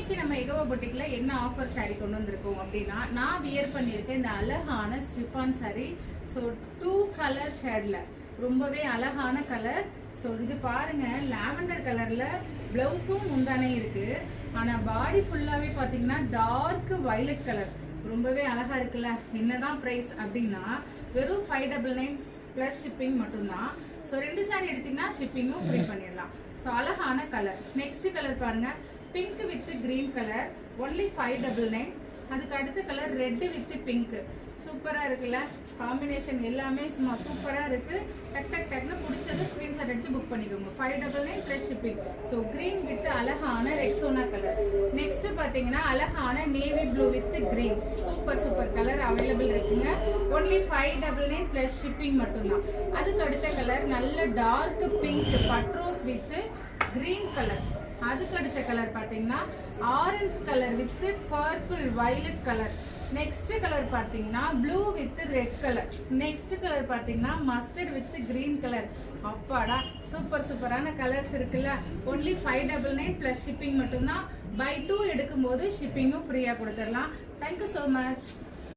இன்னைக்கு நம்ம எகவா பொட்டிக்ல என்ன ஆஃபர் saree கொண்டு வந்திருக்கோம் அப்படின்னா நான் வியர் பண்ணியிருக்கேன் இந்த அழகான ஸ்டிஃபான் saree. ஸோ 2 கலர் ஷேட்ல ரொம்பவே அழகான கலர். ஸோ இது பாருங்க லாவெண்டர் கலர்ல பிளவுஸும் முந்தானே இருக்கு. ஆனா பாடி ஃபுல்லாவே பாத்தீங்கன்னா டார்க் வயலட் கலர் ரொம்பவே அழகா இருக்குல்ல. என்னதான் பிரைஸ் அப்படின்னா வெறும் 599 பிளஸ் ஷிப்பிங் மட்டும்தான். ஸோ 2 saree எடுத்தீங்கன்னா ஷிப்பிங்கும் ஃப்ரீ பண்ணிடலாம். ஸோ அழகான கலர். நெக்ஸ்ட் கலர் பாருங்க pink with green colour only 599. அதுக்கு அடுத்த கலர் ரெட் வித் பிங்க் சூப்பரா இருக்குல்ல. காம்பினேஷன் எல்லாமே சும்மா சூப்பரா இருக்கு. டக் டக் டக்னு பிடிச்சது ஸ்கிரீன்ஷாட் எடுத்து புக் பண்ணிக்கோங்க. 599 plus shipping. So green with அழகான ரெக்ஸோனா கலர். நெக்ஸ்ட் பாத்தீங்கன்னா அழகான navy blue with green super colour available இருக்குங்க. ஒன்லி 599 பிளஸ் ஷிப்பிங் மட்டும்தான். அதுக்கு அடுத்த கலர் நல்ல டார்க் பிங்க் பட்ரோஸ் வித் கிரீன் கலர். அதுக்கு அடுத்த கலர் பாத்தீங்கன்னா orange colour with purple violet colour. Next colour பாத்தீங்கன்னா blue with red colour. Next colour பாத்தீங்கன்னா மஸ்டர்ட் வித் கிரீன் கலர். அப்பாடா சூப்பரான கலர்ஸ் இருக்குல்ல. ஒன்லி 599 பிளஸ் ஷிப்பிங் மட்டும்தான். பை 2 எடுக்கும்போது ஷிப்பிங்கும் ஃப்ரீயா கொடுத்துடலாம். Thank you so much.